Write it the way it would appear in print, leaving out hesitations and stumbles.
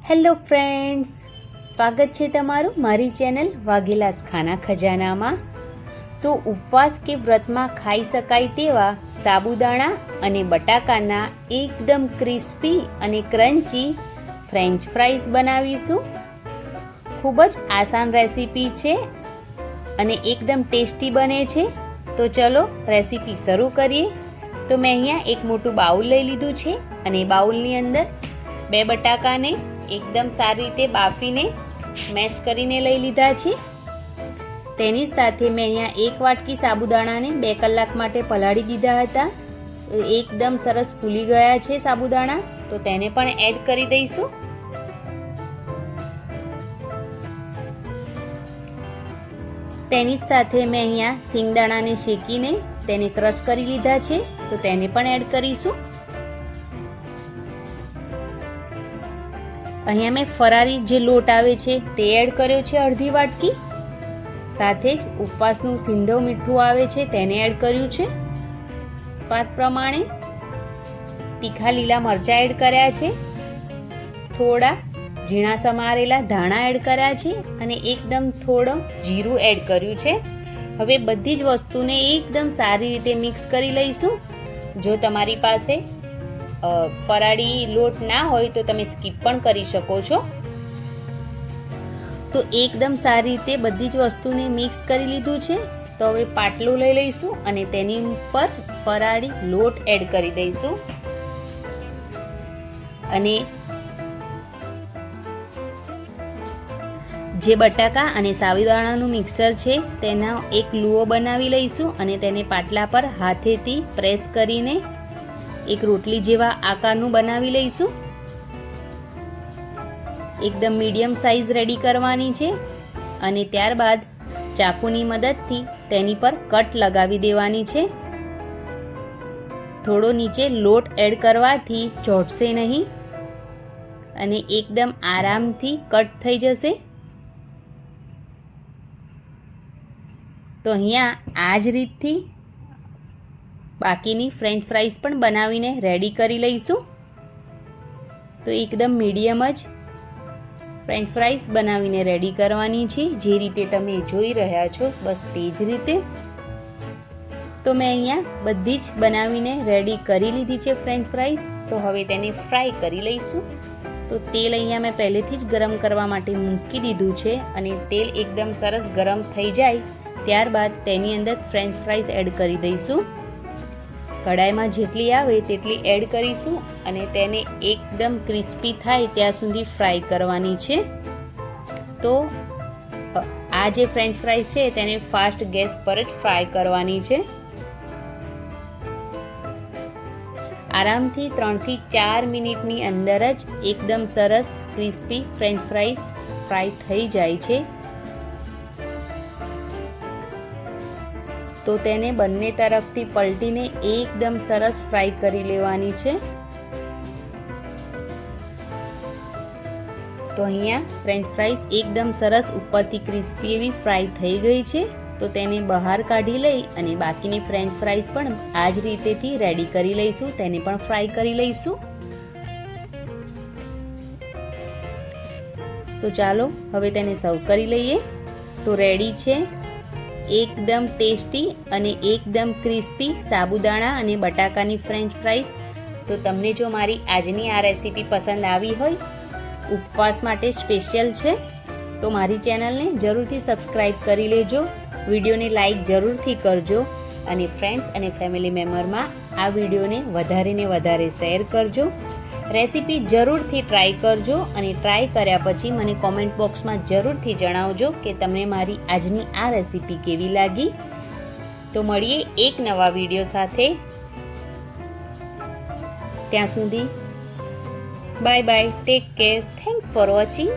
Hello friends, સ્વાગત છે તમારું મારી ચેનલ વાઘેલાસ ખાના ખજાનામાં। તો ઉપવાસ કે વ્રતમાં ખાઈ શકાય તેવા સાબુદાણા અને બટાકાના એકદમ ક્રિસ્પી અને ક્રન્ચી ફ્રેન્ચ ફ્રાઈઝ બનાવીશું। ખૂબ જ આસાન રેસીપી છે અને એકદમ ટેસ્ટી બને છે। તો ચલો રેસીપી શરૂ કરીએ। તો મેં અહીંયા એક મોટું બાઉલ લઈ લીધું છે અને બાઉલની અંદર 2 બટાકાને એકદમ સારી રીતે બાફીને મેશ કરીને લઈ લીધા છે। તેની સાથે મેં અહીંયા 1 વાટકી સાબુદાણાને 2 કલાક માટે પલાળી દીધા હતા। તો એકદમ સરસ ફૂલી ગયા છે સાબુદાણા, તો તેને પણ એડ કરી દઈશું। તેની સાથે મેં અહીંયા સિંગદાણાને શેકીને તેને ક્રશ કરી લીધા છે, તો તેને પણ એડ કરીશું। અહીંયા મેં ફરારી જે લોટ આવે છે તે એડ કર્યો છે અડધી વાટકી, સાથે જ ઉપવાસનું સિંધવ મીઠું આવે છે તેને એડ કર્યું છે। સ્વાદ પ્રમાણે તીખા લીલા મરચાં એડ કર્યા છે, થોડા ઝીણા સમારેલા ધાણા એડ કર્યા છે અને એકદમ થોડું જીરું એડ કર્યું છે। હવે બધી જ વસ્તુને એકદમ સારી રીતે મિક્સ કરી લઈશું। જો તમારી પાસે ફરાળી લોટ ના હોય તો તમે સ્કીપ પણ કરી શકો છો। તો એકદમ સારી રીતે બધી જ વસ્તુને મિક્સ કરી લીધું છે। તો હવે પાટલું લઈ લઈશું અને તેની ઉપર ફરાળી લોટ એડ કરી દઈશું અને જે બટાકા અને સાબુદાણાનું મિક્સર છે તેનો એક લુઓ બનાવી લઈશું અને તેને પાટલા પર હાથેથી પ્રેસ કરીને એક રોટલી જેવા આકારનું બનાવી લઈશું। એકદમ મીડિયમ સાઈઝ રેડી કરવાની છે અને ત્યારબાદ ચાકુની મદદથી તેની પર કટ લગાવી દેવાની છે। થોડો નીચે લોટ એડ કરવાથી ચોંટશે નહીં અને એકદમ આરામથી કટ થઈ જશે। તો અહીંયા આ જ રીતથી બાકીની ફ્રેન્ચ ફ્રાઈઝ પણ બનાવીને રેડી કરી લઈશું। તો એકદમ મીડિયમ જ ફ્રેન્ચ ફ્રાઈઝ બનાવીને રેડી કરવાની છે, જે રીતે તમે જોઈ રહ્યા છો બસ તે જ રીતે। તો મેં અહીંયા બધી જ બનાવીને રેડી કરી લીધી છે ફ્રેન્ચ ફ્રાઈઝ। તો હવે તેને ફ્રાય કરી લઈશું। તો તેલ અહીંયા મેં પહેલેથી જ ગરમ કરવા માટે મૂકી દીધું છે અને તેલ એકદમ સરસ ગરમ થઈ જાય ત્યારબાદ તેની અંદર ફ્રેન્ચ ફ્રાઈઝ એડ કરી દઈશું। કઢાઈમાં જેટલી આવે તેટલી એડ કરીશું અને તેને એકદમ ક્રિસ્પી થાય ત્યાં સુધી ફ્રાય કરવાની છે। તો આ જે ફ્રેન્ચ ફ્રાઈઝ છે તેને ફાસ્ટ ગેસ પર જ ફ્રાય કરવાની છે। આરામથી 3 થી 4 મિનિટની અંદર જ એકદમ સરસ ક્રિસ્પી ફ્રેન્ચ ફ્રાઈઝ ફ્રાય થઈ જાય છે। તો તેને બંને તરફથી પલટીને એકદમ સરસ ફ્રાય કરી લેવાની છે। તો અહીંયા ફ્રેન્ચ ફ્રાઈઝ એકદમ સરસ ઉપરથી ક્રિસ્પી એવી ફ્રાય થઈ ગઈ છે। તો તેને બહાર કાઢી લઈ અને બાકીની ફ્રેન્ચ ફ્રાઈઝ પણ આ જ રીતેથી રેડી કરી લઈશું, તેને પણ ફ્રાય કરી લઈશું। તો ચાલો હવે તેને સર્વ કરી લઈએ। તો રેડી છે એકદમ ટેસ્ટી અને એકદમ ક્રિસ્પી સાબુદાણા અને બટાકાની ફ્રેન્ચ ફ્રાઈઝ। તો તમને જો મારી આજની આ રેસીપી પસંદ આવી હોય, ઉપવાસ માટે સ્પેશિયલ છે, તો મારી ચેનલને જરૂરથી સબસ્ક્રાઈબ કરી લેજો, વિડીયોને લાઈક જરૂરથી કરજો અને ફ્રેન્ડ્સ અને ફેમિલી મેમ્બરમાં આ વિડીયોને વધારે શેર કરજો। રેસીપી જરૂરથી ટ્રાય કરજો અને ટ્રાય કર્યા પછી મને કોમેન્ટ બોક્સમાં જરૂરથી જણાવજો કે તમને મારી આજની આ રેસીપી કેવી લાગી। તો મળીએ એક નવા વિડીયો સાથે, ત્યાં સુધી bye bye, take care, thanks for watching.